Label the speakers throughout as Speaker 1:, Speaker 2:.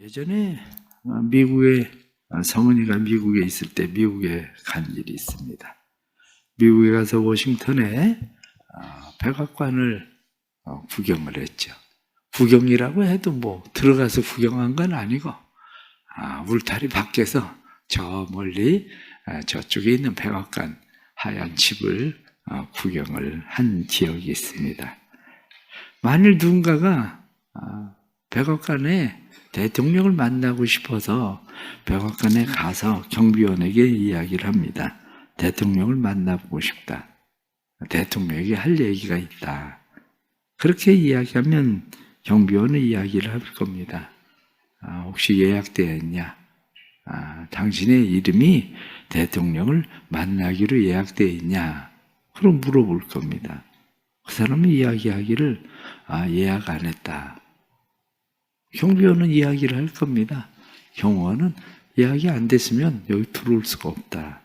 Speaker 1: 예전에 미국에 성은이가 미국에 있을 때 미국에 간 일이 있습니다. 미국에 가서 워싱턴에 백악관을 구경을 했죠. 구경이라고 해도 뭐 들어가서 구경한 건 아니고 울타리 밖에서 저 멀리 저쪽에 있는 백악관 하얀 집을 구경을 한 기억이 있습니다. 만일 누군가가 백악관에 대통령을 만나고 싶어서 백악관에 가서 경비원에게 이야기를 합니다. 대통령을 만나보고 싶다. 대통령에게 할 얘기가 있다. 그렇게 이야기하면 경비원은 이야기를 할 겁니다. 혹시 예약되어 있냐? 당신의 이름이 대통령을 만나기로 예약되어 있냐? 그럼 물어볼 겁니다. 그 사람이 이야기하기를 예약 안 했다. 경비원은 이야기를 할 겁니다. 경호원은 예약이 안 됐으면 여기 들어올 수가 없다.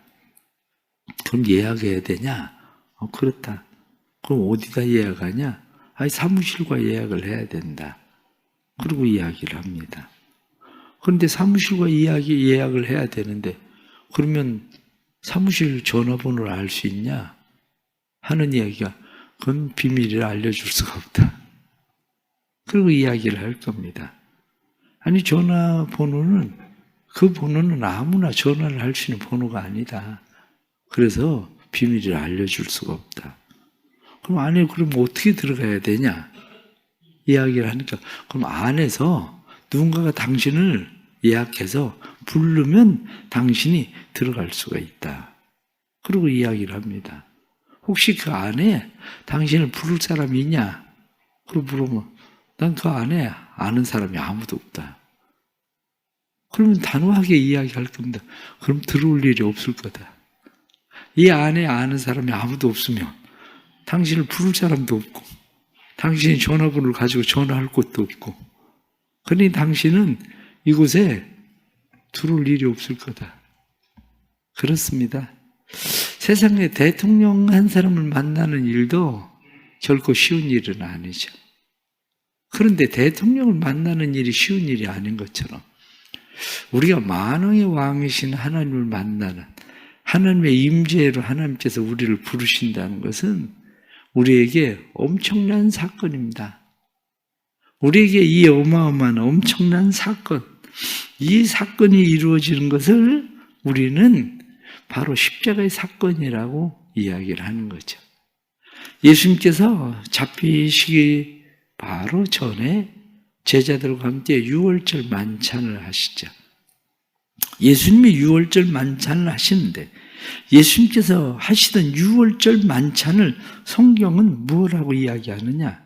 Speaker 1: 그럼 예약해야 되냐? 그렇다. 그럼 어디다 예약하냐? 사무실과 예약을 해야 된다. 그리고 이야기를 합니다. 그런데 사무실과 예약을 해야 되는데 그러면 사무실 전화번호를 알 수 있냐? 하는 이야기가 그건 비밀이라 알려줄 수가 없다. 그리고 이야기를 할 겁니다. 아니 전화번호는 그 번호는 아무나 전화를 할 수 있는 번호가 아니다. 그래서 비밀을 알려줄 수가 없다. 그럼 안에 그럼 어떻게 들어가야 되냐? 이야기를 하니까 그럼 안에서 누군가가 당신을 예약해서 부르면 당신이 들어갈 수가 있다. 그리고 이야기를 합니다. 혹시 그 안에 당신을 부를 사람이 있냐? 그리고 물으면 난 그 안에 아는 사람이 아무도 없다. 그러면 단호하게 이야기할 겁니다. 그럼 들어올 일이 없을 거다. 이 안에 아는 사람이 아무도 없으면 당신을 부를 사람도 없고 당신이 전화번호를 가지고 전화할 곳도 없고 그러니 당신은 이곳에 들어올 일이 없을 거다. 그렇습니다. 세상에 대통령 한 사람을 만나는 일도 결코 쉬운 일은 아니죠. 그런데 대통령을 만나는 일이 쉬운 일이 아닌 것처럼 우리가 만왕의 왕이신 하나님을 만나는 하나님의 임재로 하나님께서 우리를 부르신다는 것은 우리에게 엄청난 사건입니다. 우리에게 이 어마어마한 엄청난 사건, 이 사건이 이루어지는 것을 우리는 바로 십자가의 사건이라고 이야기를 하는 거죠. 예수님께서 잡히시기 바로 전에 제자들과 함께 유월절 만찬을 하시죠. 예수님이 유월절 만찬을 하시는데 예수님께서 하시던 유월절 만찬을 성경은 뭐라고 이야기하느냐?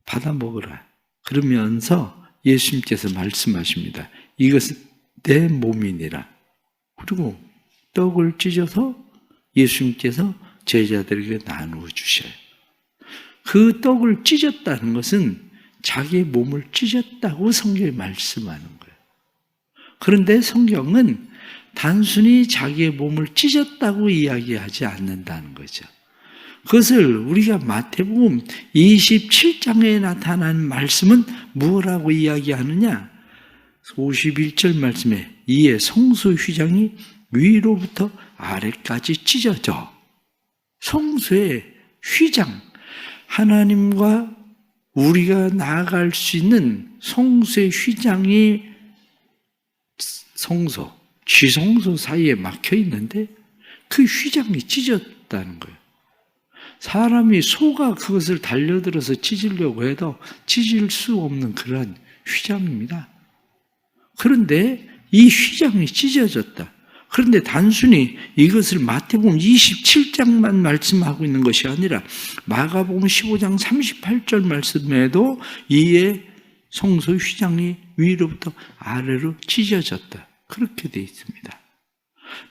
Speaker 1: 받아 먹으라. 그러면서 예수님께서 말씀하십니다. 이것은 내 몸이니라. 그리고 떡을 찢어서 예수님께서 제자들에게 나누어 주셔요. 그 떡을 찢었다는 것은 자기의 몸을 찢었다고 성경이 말씀하는 거예요. 그런데 성경은 단순히 자기의 몸을 찢었다고 이야기하지 않는다는 거죠. 그것을 우리가 마태복음 27장에 나타난 말씀은 뭐라고 이야기하느냐? 51절 말씀에 이에 성소 휘장이 위로부터 아래까지 찢어져. 성소의 휘장, 하나님과 우리가 나아갈 수 있는 성소의 휘장이 성소, 지성소 사이에 막혀 있는데 그 휘장이 찢어졌다는 거예요. 사람이 소가 그것을 달려들어서 찢으려고 해도 찢을 수 없는 그러한 휘장입니다. 그런데 이 휘장이 찢어졌다. 그런데 단순히 이것을 마태복음 27장만 말씀하고 있는 것이 아니라 마가복음 15장 38절 말씀에도 이에 성소 휘장이 위로부터 아래로 찢어졌다. 그렇게 되어 있습니다.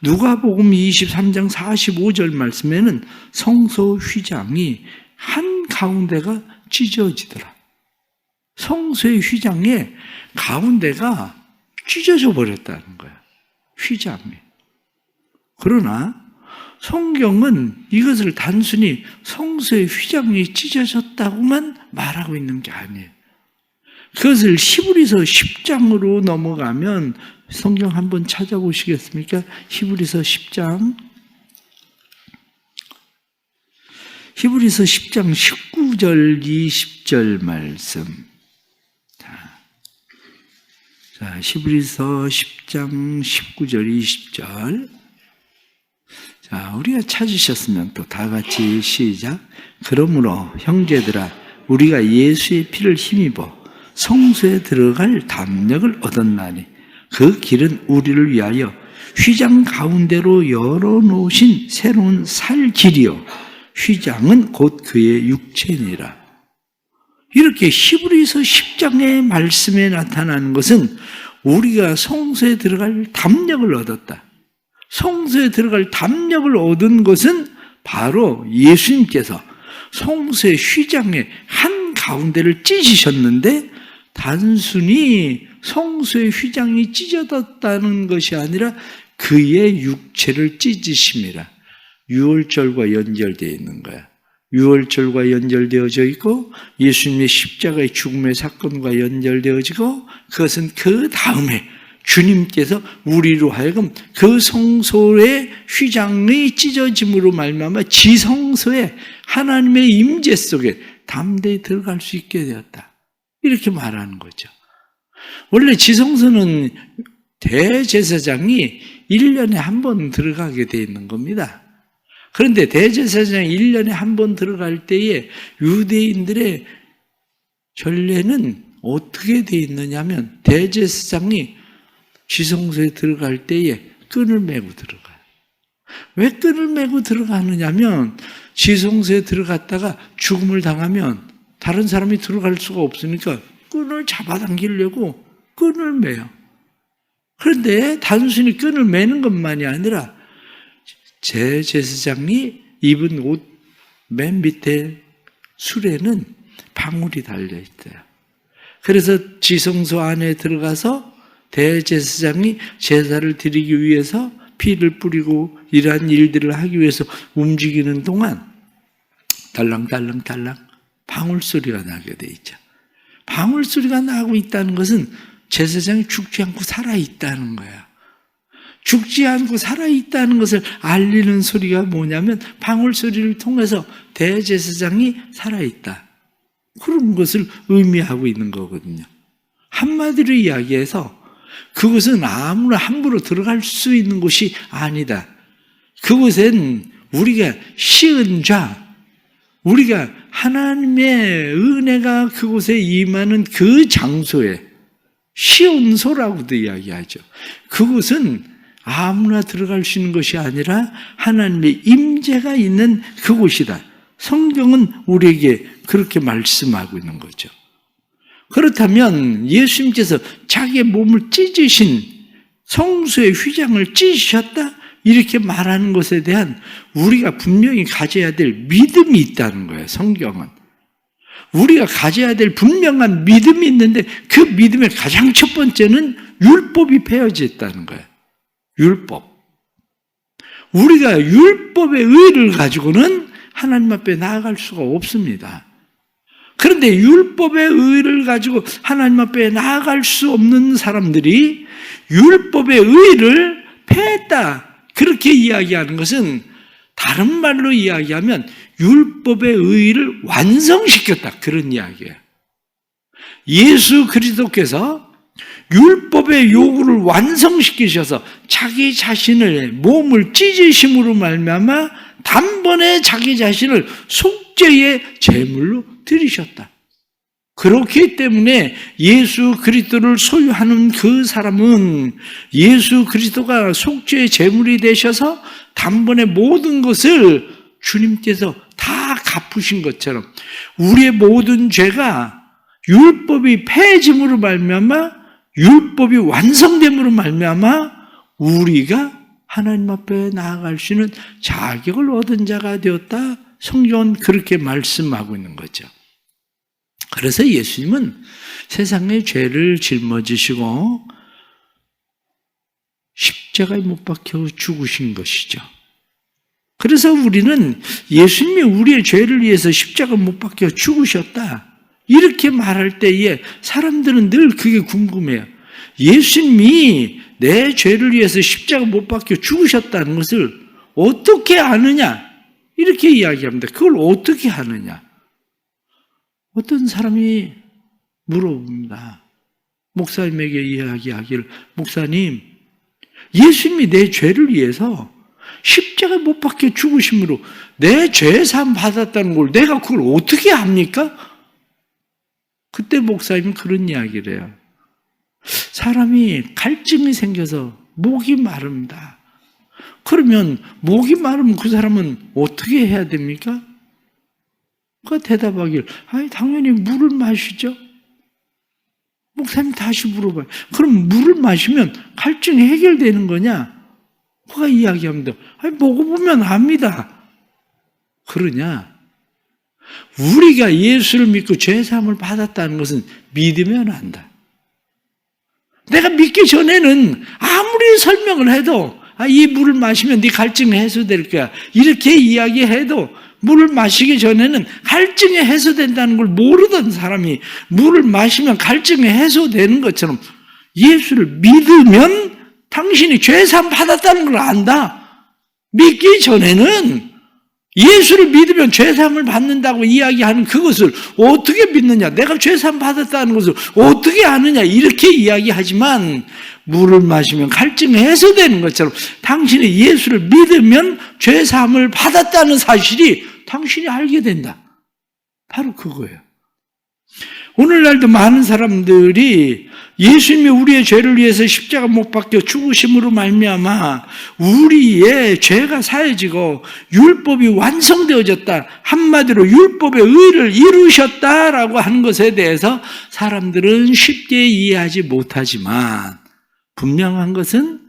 Speaker 1: 누가복음 23장 45절 말씀에는 성소 휘장이 한 가운데가 찢어지더라. 성소의 휘장의 가운데가 찢어져 버렸다는 거야. 휘장이. 그러나 성경은 이것을 단순히 성소의 휘장이 찢어졌다고만 말하고 있는 게 아니에요. 그것을 히브리서 10장으로 넘어가면 성경 한번 찾아보시겠습니까? 히브리서 10장. 히브리서 10장 19절 20절 말씀. 자, 히브리서 10장 19절 20절. 자, 우리가 찾으셨으면 또 다 같이 시작. 그러므로 형제들아 우리가 예수의 피를 힘입어 성소에 들어갈 담력을 얻었나니 그 길은 우리를 위하여 휘장 가운데로 열어놓으신 새로운 살 길이요 휘장은 곧 그의 육체니라. 이렇게 히브리서 10장의 말씀에 나타나는 것은 우리가 성소에 들어갈 담력을 얻었다. 성소에 들어갈 담력을 얻은 것은 바로 예수님께서 성소의 휘장의 한 가운데를 찢으셨는데 단순히 성소의 휘장이 찢어졌다는 것이 아니라 그의 육체를 찢으심이라. 유월절과 연결되어 있는 거야. 유월절과 연결되어져 있고 예수님의 십자가의 죽음의 사건과 연결되어지고 그것은 그 다음에 주님께서 우리로 하여금 그 성소의 휘장이 찢어짐으로 말미암아 지성소에 하나님의 임재 속에 담대히 들어갈 수 있게 되었다. 이렇게 말하는 거죠. 원래 지성소는 대제사장이 1년에 한 번 들어가게 되어 있는 겁니다. 그런데 대제사장이 1년에 한 번 들어갈 때에 유대인들의 전례는 어떻게 되어 있느냐면 대제사장이 지성소에 들어갈 때에 끈을 메고 들어가요. 왜 끈을 메고 들어가느냐면 지성소에 들어갔다가 죽음을 당하면 다른 사람이 들어갈 수가 없으니까 끈을 잡아당기려고 끈을 매요. 그런데 단순히 끈을 매는 것만이 아니라 제사장이 입은 옷 맨 밑에 술에는 방울이 달려있어요. 그래서 지성소 안에 들어가서 대제사장이 제사를 드리기 위해서 피를 뿌리고 이러한 일들을 하기 위해서 움직이는 동안 달랑달랑달랑 방울 소리가 나게 돼 있죠. 방울 소리가 나고 있다는 것은 제사장이 죽지 않고 살아있다는 거야. 죽지 않고 살아있다는 것을 알리는 소리가 뭐냐면 방울 소리를 통해서 대제사장이 살아있다. 그런 것을 의미하고 있는 거거든요. 한마디로 이야기해서 그것은 아무나 함부로 들어갈 수 있는 곳이 아니다. 그곳엔 우리가 시은 자, 우리가 하나님의 은혜가 그곳에 임하는 그 장소에 시온소라고도 이야기하죠. 그곳은 아무나 들어갈 수 있는 것이 아니라 하나님의 임재가 있는 그곳이다. 성경은 우리에게 그렇게 말씀하고 있는 거죠. 그렇다면 예수님께서 자기의 몸을 찢으신 성소의 휘장을 찢으셨다? 이렇게 말하는 것에 대한 우리가 분명히 가져야 될 믿음이 있다는 거예요. 성경은. 우리가 가져야 될 분명한 믿음이 있는데 그 믿음의 가장 첫 번째는 율법이 폐허져 있다는 거예요. 율법. 우리가 율법의 의를 가지고는 하나님 앞에 나아갈 수가 없습니다. 그런데 율법의 의를 가지고 하나님 앞에 나아갈 수 없는 사람들이 율법의 의를 폐했다. 그렇게 이야기하는 것은 다른 말로 이야기하면 율법의 의를 완성시켰다. 그런 이야기예요. 예수 그리스도께서 율법의 요구를 완성시키셔서 자기 자신을 몸을 찢으심으로 말미암아 단번에 자기 자신을 속죄의 제물로 드리셨다. 그렇기 때문에 예수 그리스도를 소유하는 그 사람은 예수 그리스도가 속죄의 제물이 되셔서 단번에 모든 것을 주님께서 다 갚으신 것처럼 우리의 모든 죄가 율법이 폐해짐으로 말미암아 율법이 완성됨으로 말미암아 우리가 하나님 앞에 나아갈 수 있는 자격을 얻은 자가 되었다. 성경은 그렇게 말씀하고 있는 거죠. 그래서 예수님은 세상의 죄를 짊어지시고 십자가에 못 박혀 죽으신 것이죠. 그래서 우리는 예수님이 우리의 죄를 위해서 십자가에 못 박혀 죽으셨다. 이렇게 말할 때에 사람들은 늘 그게 궁금해요. 예수님이 내 죄를 위해서 십자가 못 박혀 죽으셨다는 것을 어떻게 아느냐? 이렇게 이야기합니다. 그걸 어떻게 아느냐? 어떤 사람이 물어봅니다. 목사님에게 이야기하기를, 목사님, 예수님이 내 죄를 위해서 십자가 못 박혀 죽으심으로 내 죄 사함 받았다는 걸 내가 그걸 어떻게 압니까? 그때 목사님은 그런 이야기를 해요. 사람이 갈증이 생겨서 목이 마릅니다. 그러면 목이 마르면 그 사람은 어떻게 해야 됩니까? 그 대답하길, 아니 당연히 물을 마시죠. 목사님 다시 물어봐요. 그럼 물을 마시면 갈증이 해결되는 거냐? 그가 이야기합니다. 아니 먹어보면 압니다. 그러냐? 우리가 예수를 믿고 죄사함을 받았다는 것은 믿으면 안다. 내가 믿기 전에는 아무리 설명을 해도 이 물을 마시면 네 갈증이 해소될 거야. 이렇게 이야기해도 물을 마시기 전에는 갈증이 해소된다는 걸 모르던 사람이 물을 마시면 갈증이 해소되는 것처럼 예수를 믿으면 당신이 죄사함 받았다는 걸 안다. 믿기 전에는 예수를 믿으면 죄사함을 받는다고 이야기하는 그것을 어떻게 믿느냐? 내가 죄사함 받았다는 것을 어떻게 아느냐? 이렇게 이야기하지만 물을 마시면 갈증이 해소되는 것처럼 당신이 예수를 믿으면 죄사함을 받았다는 사실이 당신이 알게 된다. 바로 그거예요. 오늘날도 많은 사람들이 예수님이 우리의 죄를 위해서 십자가 못 박혀 죽으심으로 말미암아 우리의 죄가 사해지고 율법이 완성되어졌다. 한마디로 율법의 의를 이루셨다라고 하는 것에 대해서 사람들은 쉽게 이해하지 못하지만 분명한 것은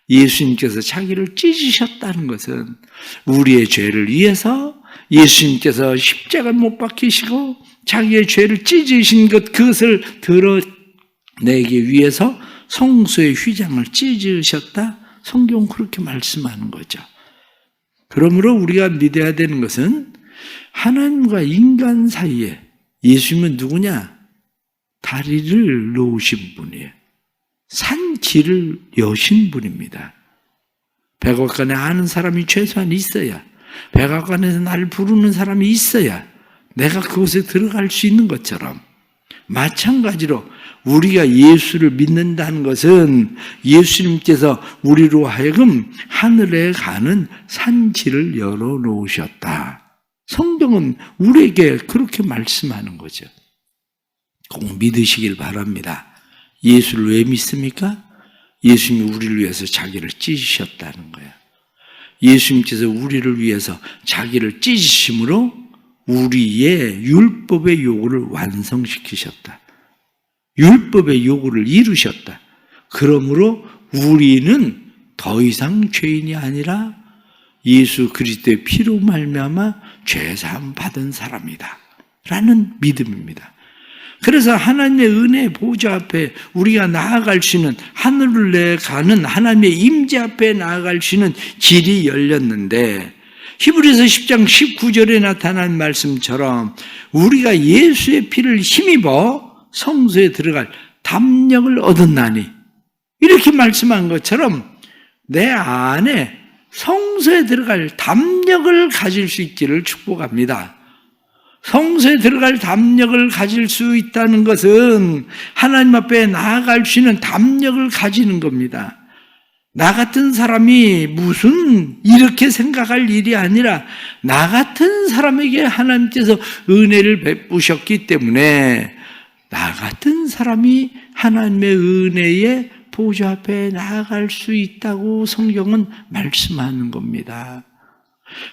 Speaker 1: 예수님께서 자기를 찢으셨다는 것은 우리의 죄를 위해서 예수님께서 십자가를 못 박히시고 자기의 죄를 찢으신 것, 그것을 드러내기 위해서 성소의 휘장을 찢으셨다. 성경은 그렇게 말씀하는 거죠. 그러므로 우리가 믿어야 되는 것은 하나님과 인간 사이에 예수님은 누구냐? 다리를 놓으신 분이에요. 산 길을 여신 분입니다. 백악관에 아는 사람이 최소한 있어야, 백악관에서 나를 부르는 사람이 있어야 내가 그곳에 들어갈 수 있는 것처럼 마찬가지로 우리가 예수를 믿는다는 것은 예수님께서 우리로 하여금 하늘에 가는 산지를 열어놓으셨다. 성경은 우리에게 그렇게 말씀하는 거죠. 꼭 믿으시길 바랍니다. 예수를 왜 믿습니까? 예수님이 우리를 위해서 자기를 찢으셨다는 거예요. 예수님께서 우리를 위해서 자기를 찢으심으로 우리의 율법의 요구를 완성시키셨다. 율법의 요구를 이루셨다. 그러므로 우리는 더 이상 죄인이 아니라 예수 그리스도의 피로 말미암아 죄사함 받은 사람이다 라는 믿음입니다. 그래서 하나님의 은혜의 보좌 앞에 우리가 나아갈 수 있는, 하늘을 내 가는 하나님의 임재 앞에 나아갈 수 있는 길이 열렸는데, 히브리서 10장 19절에 나타난 말씀처럼 우리가 예수의 피를 힘입어 성소에 들어갈 담력을 얻었나니, 이렇게 말씀한 것처럼 내 안에 성소에 들어갈 담력을 가질 수 있기를 축복합니다. 성소에 들어갈 담력을 가질 수 있다는 것은 하나님 앞에 나아갈 수 있는 담력을 가지는 겁니다. 나 같은 사람이 무슨 이렇게 생각할 일이 아니라 나 같은 사람에게 하나님께서 은혜를 베푸셨기 때문에 나 같은 사람이 하나님의 은혜의 보좌 앞에 나아갈 수 있다고 성경은 말씀하는 겁니다.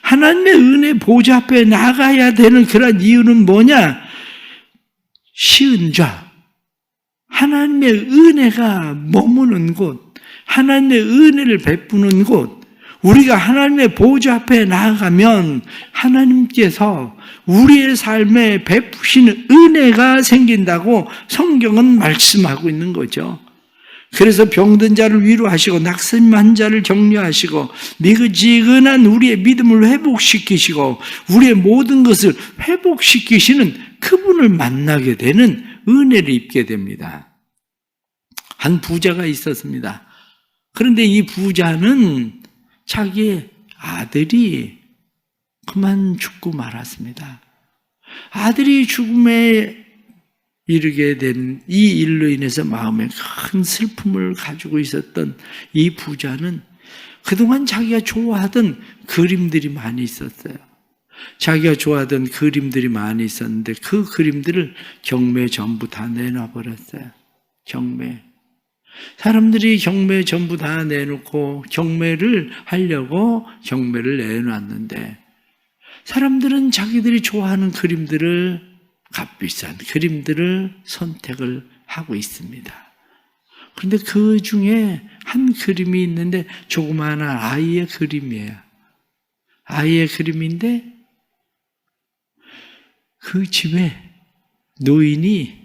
Speaker 1: 하나님의 은혜 보좌 앞에 나가야 되는 그런 이유는 뭐냐? 시은 자, 하나님의 은혜가 머무는 곳, 하나님의 은혜를 베푸는 곳, 우리가 하나님의 보좌 앞에 나아가면 하나님께서 우리의 삶에 베푸시는 은혜가 생긴다고 성경은 말씀하고 있는 거죠. 그래서 병든 자를 위로하시고 낙심한 자를 격려하시고 미지근한 우리의 믿음을 회복시키시고 우리의 모든 것을 회복시키시는 그분을 만나게 되는 은혜를 입게 됩니다. 한 부자가 있었습니다. 그런데 이 부자는 자기의 아들이 그만 죽고 말았습니다. 아들이 죽음에 이르게 된 이 일로 인해서 마음에 큰 슬픔을 가지고 있었던 이 부자는 그동안 자기가 좋아하던 그림들이 많이 있었어요. 자기가 좋아하던 그림들이 많이 있었는데 그 그림들을 경매에 전부 다 내놔버렸어요. 경매. 사람들이 경매에 전부 다 내놓고 경매를 하려고 경매를 내놨는데 사람들은 자기들이 좋아하는 그림들을 값비싼 그림들을 선택을 하고 있습니다. 그런데 그 중에 한 그림이 있는데 조그마한 아이의 그림이에요. 아이의 그림인데 그 집에 노예인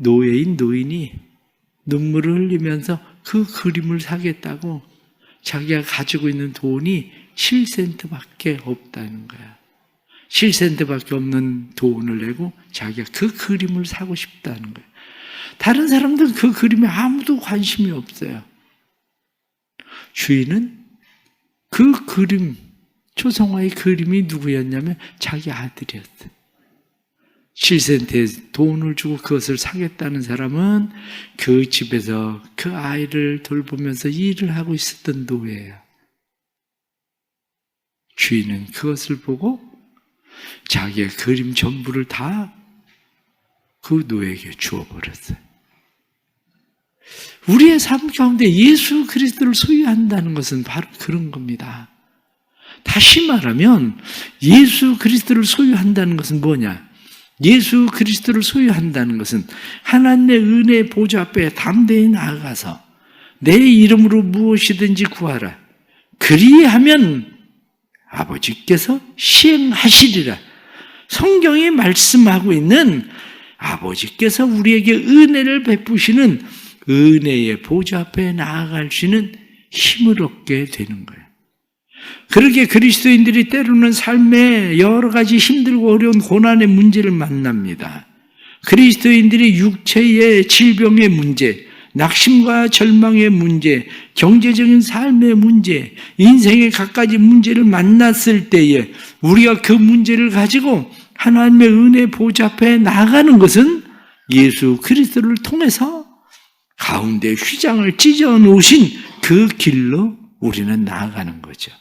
Speaker 1: 노인이 눈물을 흘리면서 그 그림을 사겠다고 자기가 가지고 있는 돈이 7센트밖에 없다는 거야. 7센트밖에 없는 돈을 내고 자기가 그 그림을 사고 싶다는 거예요. 다른 사람들은 그 그림에 아무도 관심이 없어요. 주인은 그 그림, 초성화의 그림이 누구였냐면 자기 아들이었어요. 7센트의 돈을 주고 그것을 사겠다는 사람은 그 집에서 그 아이를 돌보면서 일을 하고 있었던 노예예요. 주인은 그것을 보고 자기의 그림 전부를 다 그 노예에게 주어버렸어요. 우리의 삶 가운데 예수 그리스도를 소유한다는 것은 바로 그런 겁니다. 다시 말하면 예수 그리스도를 소유한다는 것은 뭐냐? 예수 그리스도를 소유한다는 것은 하나님의 은혜 보좌 앞에 담대히 나아가서 내 이름으로 무엇이든지 구하라. 그리하면 아버지께서 시행하시리라. 성경이 말씀하고 있는 아버지께서 우리에게 은혜를 베푸시는 은혜의 보좌 앞에 나아갈 수 있는 힘을 얻게 되는 거예요. 그렇게 그리스도인들이 때로는 삶에 여러 가지 힘들고 어려운 고난의 문제를 만납니다. 그리스도인들이 육체의 질병의 문제, 낙심과 절망의 문제, 경제적인 삶의 문제, 인생의 갖가지 문제를 만났을 때에 우리가 그 문제를 가지고 하나님의 은혜 보좌 앞에 나가는 것은 예수 그리스도를 통해서 가운데 휘장을 찢어 놓으신 그 길로 우리는 나아가는 거죠.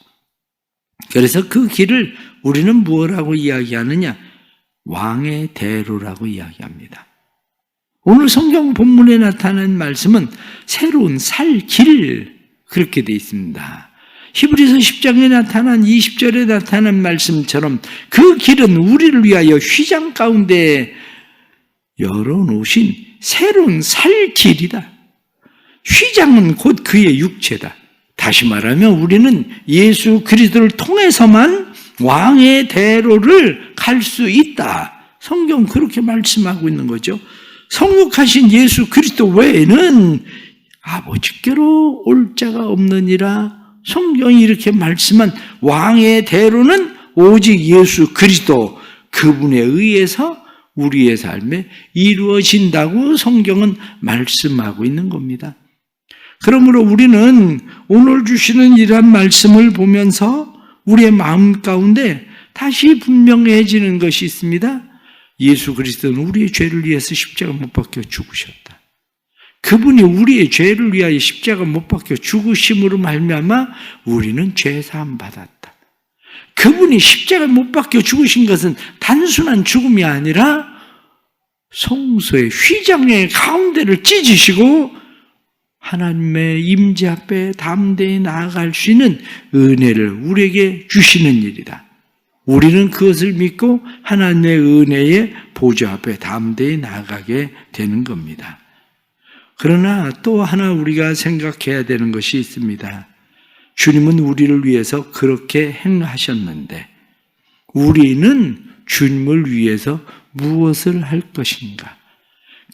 Speaker 1: 그래서 그 길을 우리는 무엇이라고 이야기하느냐? 왕의 대로라고 이야기합니다. 오늘 성경 본문에 나타난 말씀은 새로운 살 길, 그렇게 되어 있습니다. 히브리서 10장에 나타난 20절에 나타난 말씀처럼 그 길은 우리를 위하여 휘장 가운데 열어놓으신 새로운 살 길이다. 휘장은 곧 그의 육체다. 다시 말하면 우리는 예수 그리스도를 통해서만 왕의 대로를 갈 수 있다. 성경 그렇게 말씀하고 있는 거죠. 성육하신 예수 그리스도 외에는 아버지께로 올 자가 없느니라. 성경이 이렇게 말씀한 왕의 대로는 오직 예수 그리스도 그분에 의해서 우리의 삶에 이루어진다고 성경은 말씀하고 있는 겁니다. 그러므로 우리는 오늘 주시는 이러한 말씀을 보면서 우리의 마음 가운데 다시 분명해지는 것이 있습니다. 예수 그리스도는 우리의 죄를 위해서 십자가 못 박혀 죽으셨다. 그분이 우리의 죄를 위하여 십자가 못 박혀 죽으심으로 말미암아 우리는 죄 사함 받았다. 그분이 십자가 못 박혀 죽으신 것은 단순한 죽음이 아니라 성소의 휘장의 가운데를 찢으시고 하나님의 임재 앞에 담대히 나아갈 수 있는 은혜를 우리에게 주시는 일이다. 우리는 그것을 믿고 하나님의 은혜의 보좌 앞에 담대히 나아가게 되는 겁니다. 그러나 또 하나 우리가 생각해야 되는 것이 있습니다. 주님은 우리를 위해서 그렇게 행하셨는데 우리는 주님을 위해서 무엇을 할 것인가?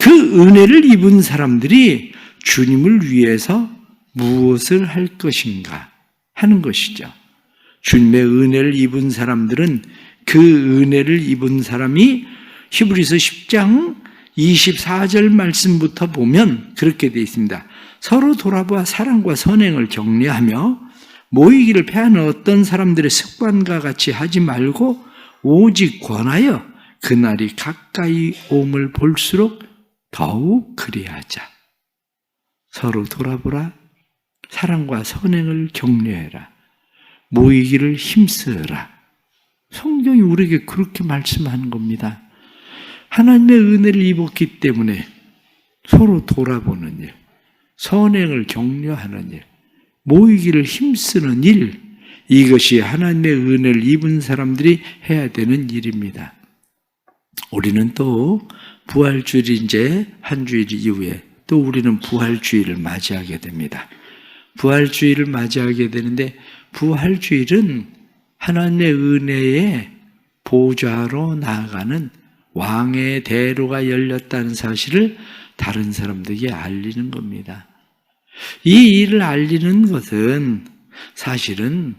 Speaker 1: 그 은혜를 입은 사람들이 주님을 위해서 무엇을 할 것인가 하는 것이죠. 주님의 은혜를 입은 사람들은 그 은혜를 입은 사람이 히브리서 10장 24절 말씀부터 보면 그렇게 되어 있습니다. 서로 돌아보아 사랑과 선행을 격려하며 모이기를 패하는 어떤 사람들의 습관과 같이 하지 말고 오직 권하여 그날이 가까이 옴을 볼수록 더욱 그리하자. 서로 돌아보라. 사랑과 선행을 격려해라. 모이기를 힘쓰라. 성경이 우리에게 그렇게 말씀하는 겁니다. 하나님의 은혜를 입었기 때문에 서로 돌아보는 일, 선행을 격려하는 일, 모이기를 힘쓰는 일, 이것이 하나님의 은혜를 입은 사람들이 해야 되는 일입니다. 우리는 또 부활주일 이제 한 주일 이후에 또 우리는 부활주일을 맞이하게 됩니다. 부활주일을 맞이하게 되는데 부활주일은 하나님의 은혜의 보좌로 나아가는 왕의 대로가 열렸다는 사실을 다른 사람들에게 알리는 겁니다. 이 일을 알리는 것은 사실은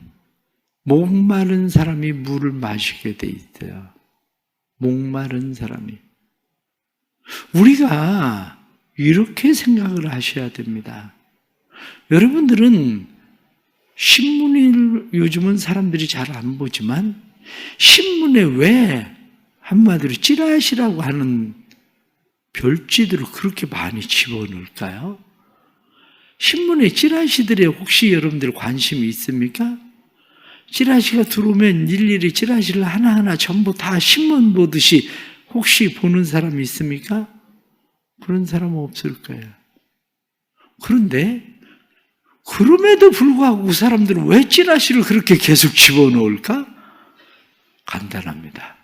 Speaker 1: 목마른 사람이 물을 마시게 돼 있어요. 목마른 사람이. 우리가 이렇게 생각을 하셔야 됩니다. 여러분들은 신문을 요즘은 사람들이 잘 안 보지만 신문에 왜 한마디로 찌라시라고 하는 별지들을 그렇게 많이 집어넣을까요? 신문에 찌라시들에 혹시 여러분들 관심이 있습니까? 찌라시가 들어오면 일일이 찌라시를 하나하나 전부 다 신문 보듯이 혹시 보는 사람이 있습니까? 그런 사람은 없을 거예요. 그런데 그럼에도 불구하고 그 사람들은 왜 찌라시를 그렇게 계속 집어넣을까? 간단합니다.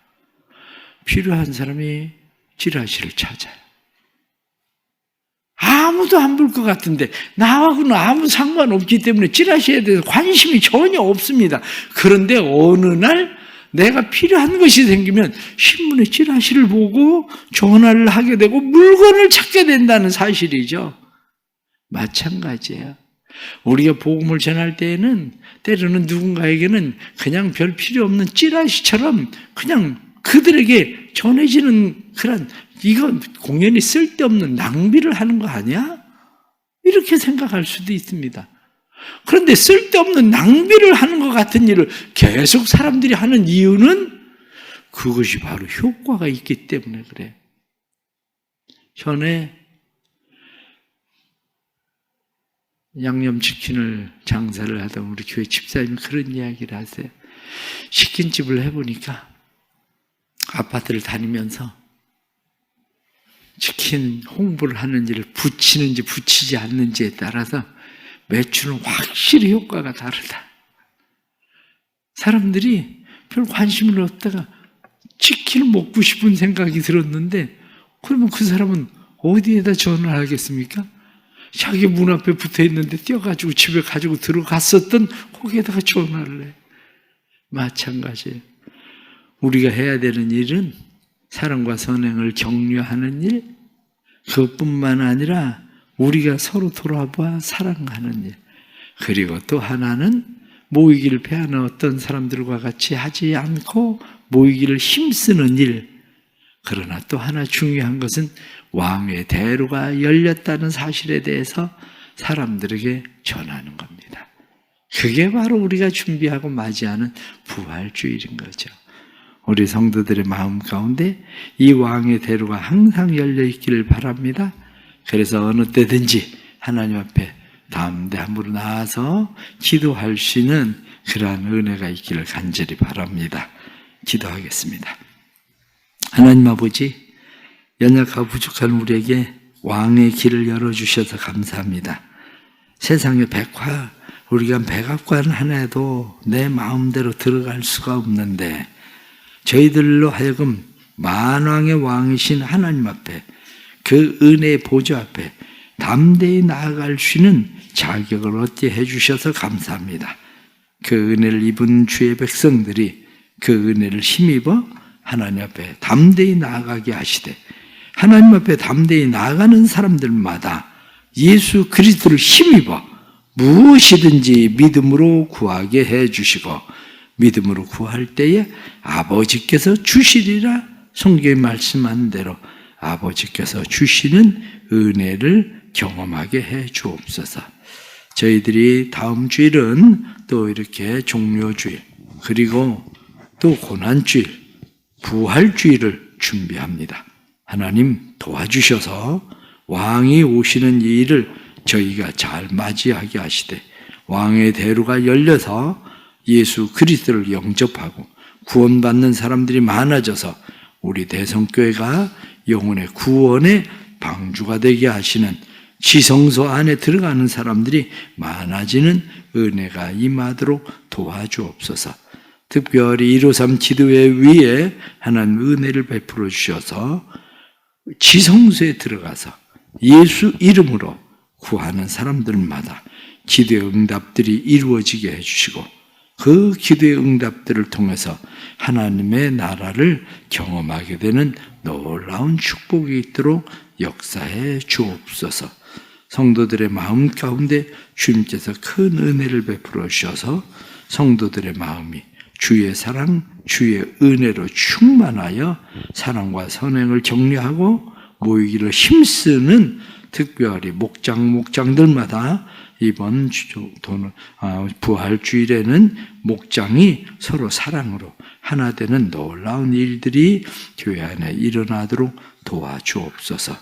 Speaker 1: 필요한 사람이 찌라시를 찾아요. 아무도 안 볼 것 같은데 나하고는 아무 상관없기 때문에 찌라시에 대해서 관심이 전혀 없습니다. 그런데 어느 날 내가 필요한 것이 생기면 신문에 찌라시를 보고 전화를 하게 되고 물건을 찾게 된다는 사실이죠. 마찬가지예요. 우리가 복음을 전할 때에는 때로는 누군가에게는 그냥 별 필요 없는 찌라시처럼 그냥 그들에게 전해지는 그런 이건 공연히 쓸데없는 낭비를 하는 거 아니야? 이렇게 생각할 수도 있습니다. 그런데 쓸데없는 낭비를 하는 것 같은 일을 계속 사람들이 하는 이유는 그것이 바로 효과가 있기 때문에 그래. 전에 양념치킨을 장사를 하던 우리 교회 집사님이 그런 이야기를 하세요. 치킨집을 해보니까 아파트를 다니면서 치킨 홍보를 하는 일을 붙이는지 붙이지 않는지에 따라서 매출은 확실히 효과가 다르다. 사람들이 별 관심을 없다가 치킨을 먹고 싶은 생각이 들었는데 그러면 그 사람은 어디에다 전화를 하겠습니까? 자기 문 앞에 붙어 있는데 뛰어가지고 집에 가지고 들어갔었던 거기에다가 전화를 해. 마찬가지예요. 우리가 해야 되는 일은 사랑과 선행을 격려하는 일, 그것뿐만 아니라 우리가 서로 돌아봐 사랑하는 일, 그리고 또 하나는 모이기를 패하는 어떤 사람들과 같이 하지 않고 모이기를 힘쓰는 일. 그러나 또 하나 중요한 것은 왕의 대로가 열렸다는 사실에 대해서 사람들에게 전하는 겁니다. 그게 바로 우리가 준비하고 맞이하는 부활주일인 거죠. 우리 성도들의 마음 가운데 이 왕의 대로가 항상 열려 있기를 바랍니다. 그래서 어느 때든지 하나님 앞에 담대함으로 나와서 기도할 수 있는 그러한 은혜가 있기를 간절히 바랍니다. 기도하겠습니다. 하나님 아버지, 연약하고 부족한 우리에게 왕의 길을 열어주셔서 감사합니다. 세상의 백화, 우리가 백악관 하나에도 내 마음대로 들어갈 수가 없는데 저희들로 하여금 만왕의 왕이신 하나님 앞에 그 은혜의 보좌 앞에 담대히 나아갈 수 있는 자격을 얻게 해주셔서 감사합니다. 그 은혜를 입은 주의 백성들이 그 은혜를 힘입어 하나님 앞에 담대히 나아가게 하시되 하나님 앞에 담대히 나아가는 사람들마다 예수 그리스도를 힘입어 무엇이든지 믿음으로 구하게 해주시고 믿음으로 구할 때에 아버지께서 주시리라. 성경에 말씀한 대로 아버지께서 주시는 은혜를 경험하게 해 주옵소서. 저희들이 다음 주일은 또 이렇게 종료주일 그리고 또 고난주일, 부활주일을 준비합니다. 하나님 도와주셔서 왕이 오시는 이 일을 저희가 잘 맞이하게 하시되 왕의 대로가 열려서 예수 그리스도를 영접하고 구원받는 사람들이 많아져서 우리 대성교회가 영혼의 구원의 방주가 되게 하시는 지성소 안에 들어가는 사람들이 많아지는 은혜가 임하도록 도와주옵소서. 특별히 153 기도회 위에 하나님 은혜를 베풀어 주셔서 지성소에 들어가서 예수 이름으로 구하는 사람들마다 기도의 응답들이 이루어지게 해주시고 그 기도의 응답들을 통해서 하나님의 나라를 경험하게 되는 놀라운 축복이 있도록 역사해 주옵소서. 성도들의 마음 가운데 주님께서 큰 은혜를 베풀어 주셔서 성도들의 마음이 주의 사랑, 주의 은혜로 충만하여 사랑과 선행을 격려하고 모이기를 힘쓰는 특별히 목장들마다 이번 부활주일에는 목장이 서로 사랑으로 하나 되는 놀라운 일들이 교회 안에 일어나도록 도와주옵소서.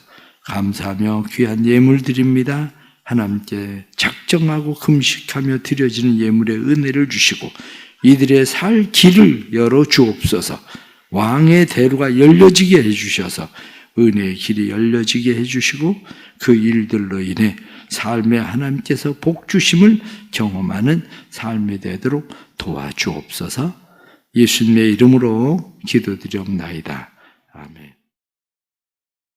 Speaker 1: 감사하며 귀한 예물 드립니다. 하나님께 작정하고 금식하며 드려지는 예물의 은혜를 주시고 이들의 살 길을 열어 주옵소서. 왕의 대로가 열려지게 해주셔서 은혜의 길이 열려지게 해주시고 그 일들로 인해 삶에 하나님께서 복주심을 경험하는 삶이 되도록 도와주옵소서. 예수님의 이름으로 기도드리옵나이다. 아멘.